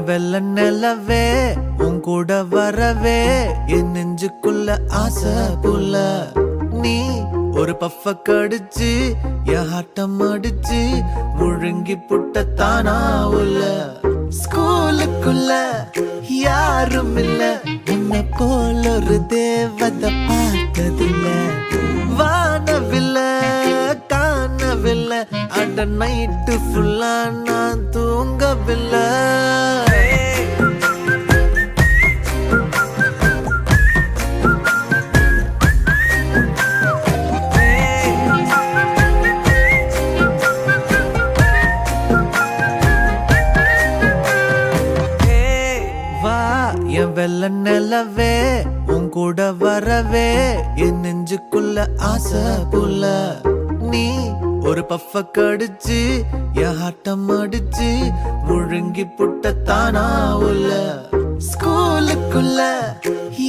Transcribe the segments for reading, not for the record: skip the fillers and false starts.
என் வெள்ள நிலவே உன் கூட வரவே என் நெஞ்சுக்குள்ள ஆசை புள்ள நீ ஒரு பஃப கடிச்சு என் ஹாட்டம் அடிச்சு முழுங்கி புட்ட தானா உள்ள ஸ்கூலுக்குள்ள யாரும் இல்ல உன்னை போல ஒரு தேவதை பார்த்ததில்ல வானவில்ல காணவில்லை அட நைட்டு ஃபுல்லா நான் தூங்கவில்லை என் வெள்ள நிலவே உன் கூட வரவே என் நெஞ்சுக்குள்ள ஆசை புள்ள நீ ஒரு பஃப கடிச்சு என் ஹாட்டம் அடிச்சு முழுங்கி புட்ட தானா உள்ள ஸ்கூலுக்குள்ள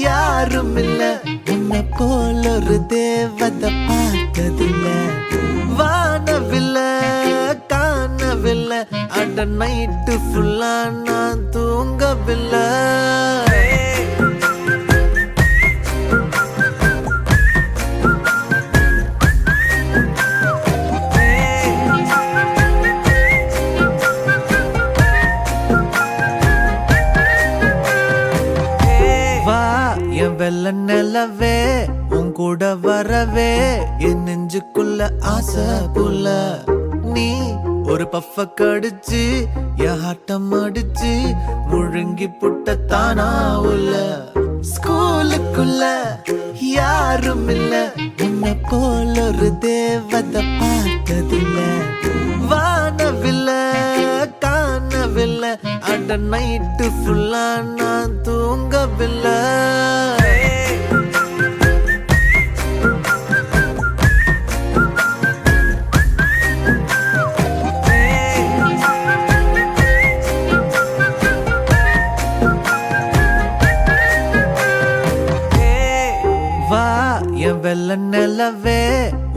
யாரும் இல்ல உன்னை போல ஒரு தேவதை பார்த்ததில்ல வானவில்ல காணவில்லை அட நைட்டு ஃபுல்லா நான் தூங்கவில்லை என் வெள்ள நிலவே உன் கூட வரவே என் நெஞ்சுக்குள்ள ஆசை புள்ள நீ ஒரு பஃப கடிச்சு என் ஹாட்டம் அடிச்சு முழுங்கி புட்ட தானா உள்ள ஸ்கூலுக்குள்ள யாரும் இல்ல உன்னை போல ஒரு தேவதை பார்த்ததில்ல வானவில்ல காணவில்லை அட நைட்டு ஃபுல்லா நான் தூங்கவில்லை என் வெள்ள நிலவே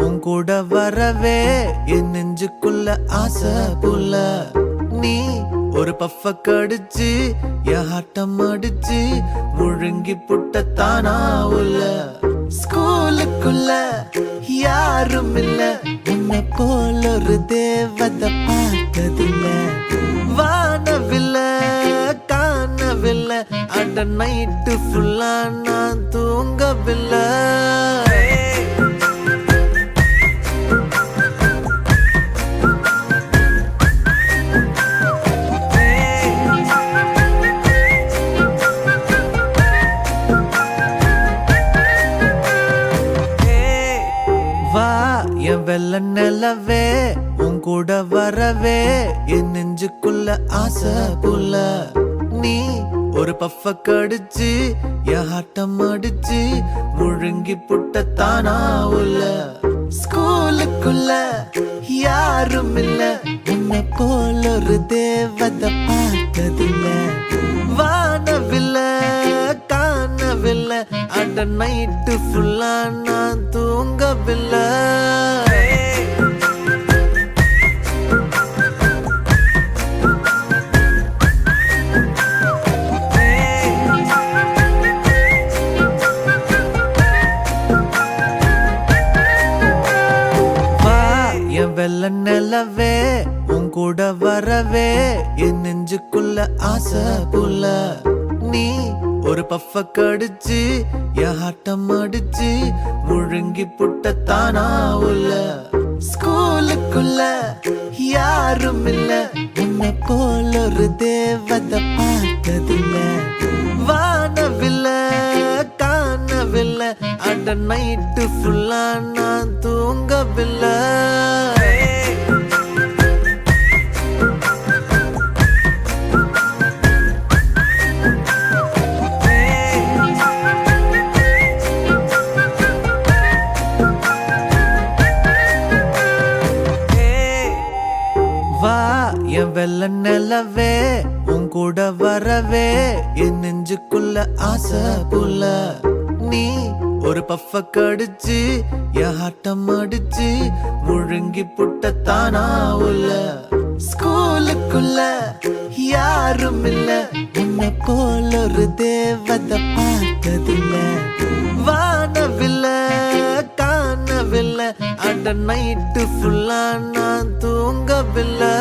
உன் கூட வரவே என் நெஞ்சுக்குள்ள ஆசை புள்ள நீ ஒரு பஃப கடிச்சு என் ஹாட்டம் அடிச்சு முழுங்கி புட்ட தானா உள்ள ஸ்கூலுக்குள்ள யாரும் இல்ல உன்னை போல ஒரு தேவதை பார்த்ததில்ல வானவில்ல காணவில்லை அட நைட்டு ஃபுல்லா நான் தூங்கவில்லை என் வெள்ள நிலவே உன் கூட வரவே என் நெஞ்சுக்குள்ள ஆசை புள்ள நீ ஒரு பஃப கடிச்சு என் ஹாட்டம் அடிச்சு முழுங்கி புட்ட தானா உள்ள ஸ்கூலுக்குள்ள யாரும் இல்ல உன்னை போல ஒரு தேவதை பார்த்ததில்ல வானவில்ல காணவில்லை அட நைட்டு ஃபுல்லா நான் தூங்கவில்லை வெள்ள நிலவே உன் கூட வரவே என் நெஞ்சுக்குள்ள ஆசை புள்ள நீ ஒரு பஃப கடிச்சு என் ஹாட்டம் அடிச்சு முழுங்கி புட்ட தானா உள்ள ஸ்கூலுக்குள்ள யாரும் இல்ல உன்னை போல ஒரு தேவதை பார்த்ததில்ல வானவில்ல காணவில்லை அட நைட்டு ஃபுல்லா நான் தூங்கவில்லை என் வெள்ள நிலவே உன் கூட வரவே என் நெஞ்சுக்குள்ள ஆசை புள்ள நீ ஒரு பஃப கடிச்சு என் ஹாட்டம் அடிச்சு முழுங்கி புட்ட தானா உள்ள ஸ்கூலுக்குள்ள யாரும் இல்ல, உன்னை போல ஒரு தேவதை பார்த்ததில்ல. வானவில்ல காணவில்லை, அட நைட்டு ஃபுல்லா நான் தூங்கவில்லை.